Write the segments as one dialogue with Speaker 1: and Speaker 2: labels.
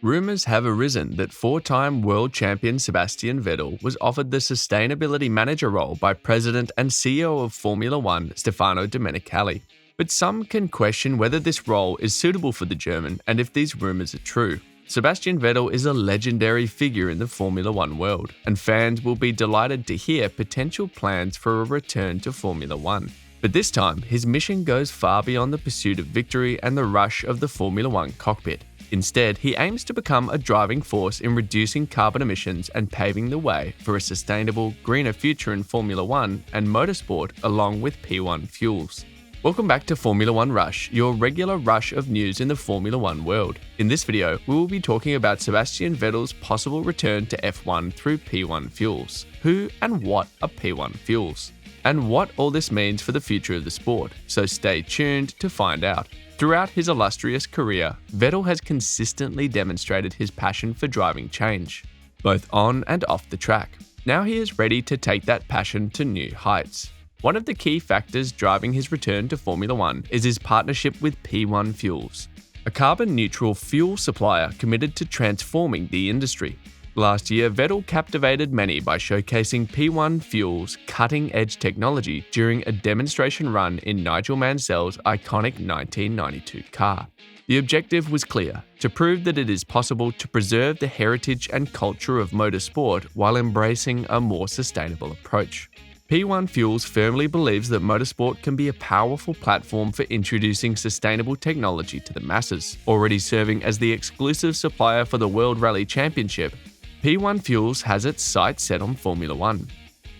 Speaker 1: Rumours have arisen that four-time World Champion Sebastian Vettel was offered the Sustainability Manager role by President and CEO of Formula One, Stefano Domenicali. But some can question whether this role is suitable for the German and if these rumours are true. Sebastian Vettel is a legendary figure in the Formula One world, and fans will be delighted to hear potential plans for a return to Formula One. But this time, his mission goes far beyond the pursuit of victory and the rush of the Formula One cockpit. Instead, he aims to become a driving force in reducing carbon emissions and paving the way for a sustainable, greener future in Formula One and motorsport along with P1 fuels. Welcome back to Formula One Rush, your regular rush of news in the Formula One world. In this video, we will be talking about Sebastian Vettel's possible return to F1 through P1 fuels. Who and what are P1 fuels? And what all this means for the future of the sport, so stay tuned to find out. Throughout his illustrious career, Vettel has consistently demonstrated his passion for driving change, both on and off the track. Now he is ready to take that passion to new heights. One of the key factors driving his return to Formula One is his partnership with P1 Fuels, a carbon-neutral fuel supplier committed to transforming the industry. Last year, Vettel captivated many by showcasing P1 Fuels' cutting-edge technology during a demonstration run in Nigel Mansell's iconic 1992 car. The objective was clear: to prove that it is possible to preserve the heritage and culture of motorsport while embracing a more sustainable approach. P1 Fuels firmly believes that motorsport can be a powerful platform for introducing sustainable technology to the masses. Already serving as the exclusive supplier for the World Rally Championship, P1 Fuels has its sights set on Formula One.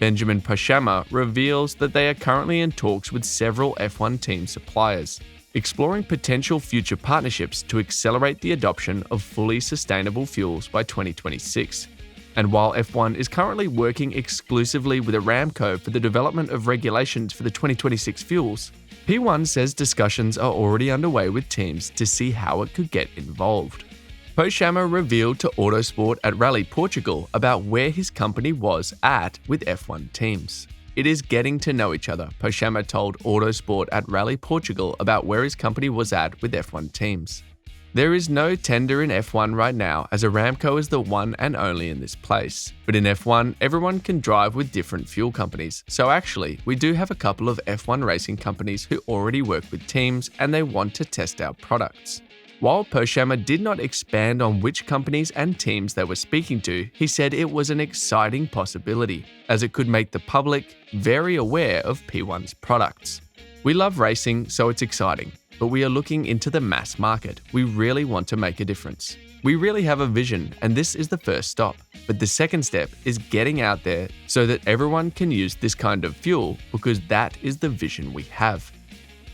Speaker 1: Benjamin Poshama reveals that they are currently in talks with several F1 team suppliers, exploring potential future partnerships to accelerate the adoption of fully sustainable fuels by 2026. And while F1 is currently working exclusively with Aramco for the development of regulations for the 2026 fuels, P1 says discussions are already underway with teams to see how it could get involved. Poshama revealed to Autosport at Rally Portugal about where his company was at with F1 teams. It is getting to know each other, Poshama told Autosport at Rally Portugal about where his company was at with F1 teams. There is no tender in F1 right now, as Aramco is the one and only in this place. But in F1, everyone can drive with different fuel companies. So actually, we do have a couple of F1 racing companies who already work with teams and they want to test our products. While Poshama did not expand on which companies and teams they were speaking to, he said it was an exciting possibility, as it could make the public very aware of P1's products. We love racing, so it's exciting, but we are looking into the mass market. We really want to make a difference. We really have a vision, and this is the first stop. But the second step is getting out there so that everyone can use this kind of fuel, because that is the vision we have.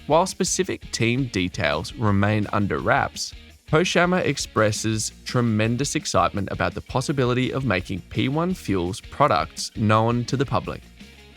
Speaker 1: While specific team details remain under wraps, Poshama expresses tremendous excitement about the possibility of making P1 Fuels products known to the public.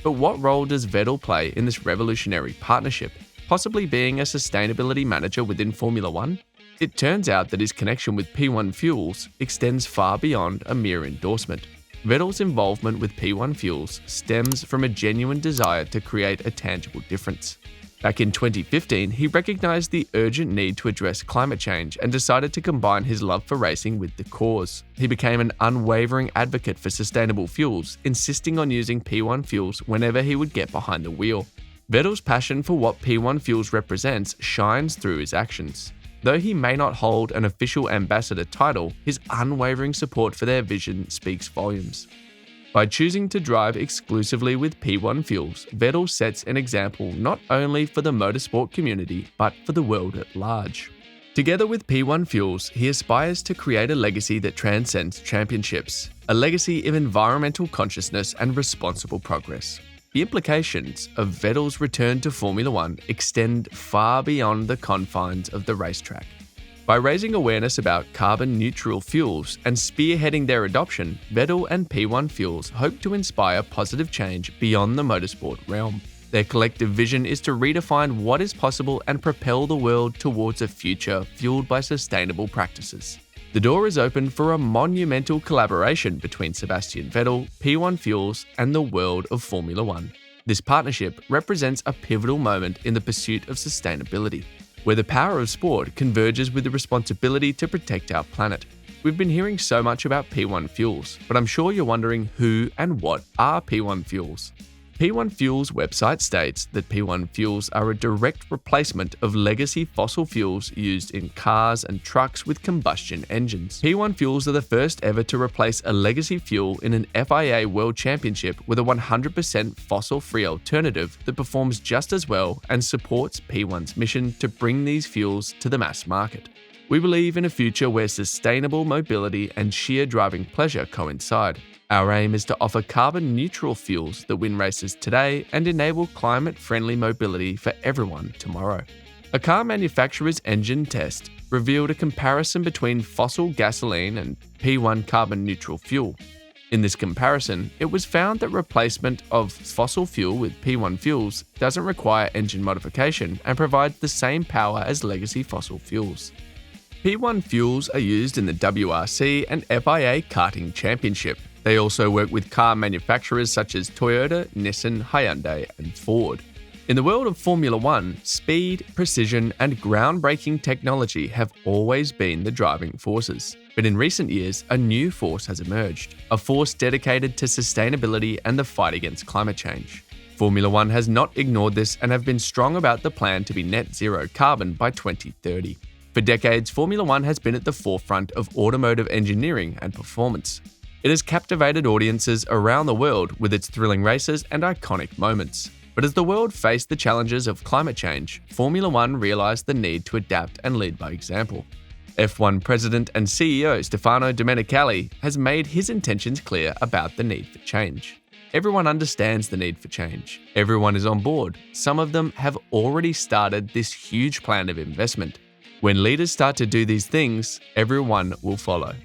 Speaker 1: But what role does Vettel play in this revolutionary partnership, possibly being a sustainability manager within Formula One? It turns out that his connection with P1 Fuels extends far beyond a mere endorsement. Vettel's involvement with P1 Fuels stems from a genuine desire to create a tangible difference. Back in 2015, he recognized the urgent need to address climate change and decided to combine his love for racing with the cause. He became an unwavering advocate for sustainable fuels, insisting on using P1 fuels whenever he would get behind the wheel. Vettel's passion for what P1 fuels represents shines through his actions. Though he may not hold an official ambassador title, his unwavering support for their vision speaks volumes. By choosing to drive exclusively with P1 fuels, Vettel sets an example not only for the motorsport community, but for the world at large. Together with P1 fuels, he aspires to create a legacy that transcends championships, a legacy of environmental consciousness and responsible progress. The implications of Vettel's return to Formula One extend far beyond the confines of the racetrack. By raising awareness about carbon-neutral fuels and spearheading their adoption, Vettel and P1 Fuels hope to inspire positive change beyond the motorsport realm. Their collective vision is to redefine what is possible and propel the world towards a future fueled by sustainable practices. The door is open for a monumental collaboration between Sebastian Vettel, P1 Fuels, and the world of Formula One. This partnership represents a pivotal moment in the pursuit of sustainability, where the power of sport converges with the responsibility to protect our planet. We've been hearing so much about P1 fuels, but I'm sure you're wondering who and what are P1 fuels. P1 Fuels website states that P1 fuels are a direct replacement of legacy fossil fuels used in cars and trucks with combustion engines. P1 fuels are the first ever to replace a legacy fuel in an FIA World Championship with a 100% fossil-free alternative that performs just as well and supports P1's mission to bring these fuels to the mass market. We believe in a future where sustainable mobility and sheer driving pleasure coincide. Our aim is to offer carbon-neutral fuels that win races today and enable climate-friendly mobility for everyone tomorrow. A car manufacturer's engine test revealed a comparison between fossil gasoline and P1 carbon-neutral fuel. In this comparison, it was found that replacement of fossil fuel with P1 fuels doesn't require engine modification and provides the same power as legacy fossil fuels. P1 fuels are used in the WRC and FIA Karting Championship. They also work with car manufacturers such as Toyota, Nissan, Hyundai, and Ford. In the world of Formula One, speed, precision, and groundbreaking technology have always been the driving forces. But in recent years, a new force has emerged, a force dedicated to sustainability and the fight against climate change. Formula One has not ignored this and have been strong about the plan to be net zero carbon by 2030. For decades, Formula One has been at the forefront of automotive engineering and performance. It has captivated audiences around the world with its thrilling races and iconic moments. But as the world faced the challenges of climate change, Formula One realized the need to adapt and lead by example. F1 President and CEO Stefano Domenicali has made his intentions clear about the need for change. Everyone understands the need for change. Everyone is on board. Some of them have already started this huge plan of investment. When leaders start to do these things, everyone will follow.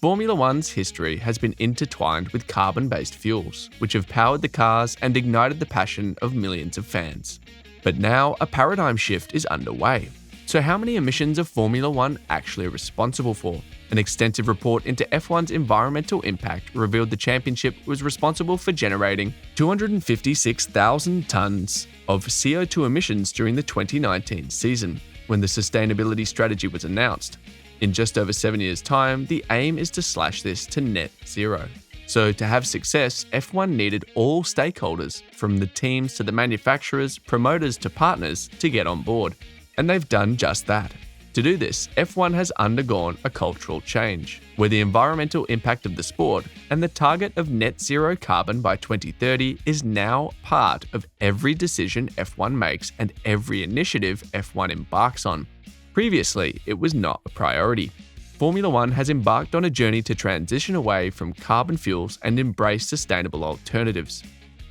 Speaker 1: Formula One's history has been intertwined with carbon-based fuels, which have powered the cars and ignited the passion of millions of fans. But now a paradigm shift is underway. So how many emissions are Formula One actually responsible for? An extensive report into F1's environmental impact revealed the championship was responsible for generating 256,000 tons of CO2 emissions during the 2019 season, when the sustainability strategy was announced. In just over 7 years' time, the aim is to slash this to net zero. So to have success, F1 needed all stakeholders, from the teams to the manufacturers, promoters to partners, to get on board. And they've done just that. To do this, F1 has undergone a cultural change, where the environmental impact of the sport and the target of net zero carbon by 2030 is now part of every decision F1 makes and every initiative F1 embarks on. Previously, it was not a priority. Formula One has embarked on a journey to transition away from carbon fuels and embrace sustainable alternatives.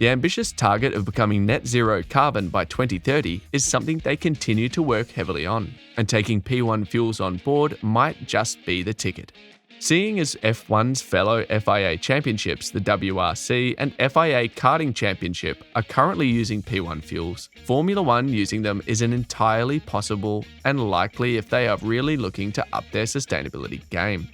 Speaker 1: The ambitious target of becoming net zero carbon by 2030 is something they continue to work heavily on, and taking P1 fuels on board might just be the ticket. Seeing as F1's fellow FIA championships, the WRC and FIA Karting Championship, are currently using P1 fuels, Formula One using them is an entirely possible and likely if they are really looking to up their sustainability game.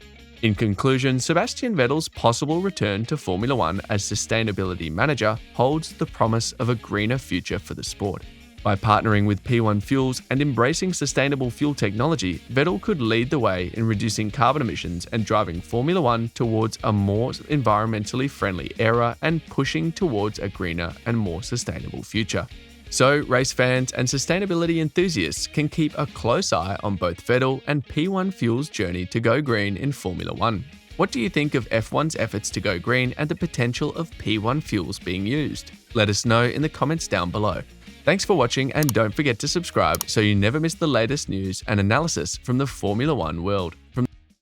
Speaker 1: In conclusion, Sebastian Vettel's possible return to Formula One as sustainability manager holds the promise of a greener future for the sport. By partnering with P1 fuels and embracing sustainable fuel technology, Vettel could lead the way in reducing carbon emissions and driving Formula One towards a more environmentally friendly era and pushing towards a greener and more sustainable future. So, race fans and sustainability enthusiasts can keep a close eye on both Vettel and P1 Fuel's journey to go green in Formula One. What do you think of F1's efforts to go green and the potential of P1 fuels being used? Let us know in the comments down below. Thanks for watching, and don't forget to subscribe so you never miss the latest news and analysis from the Formula One world.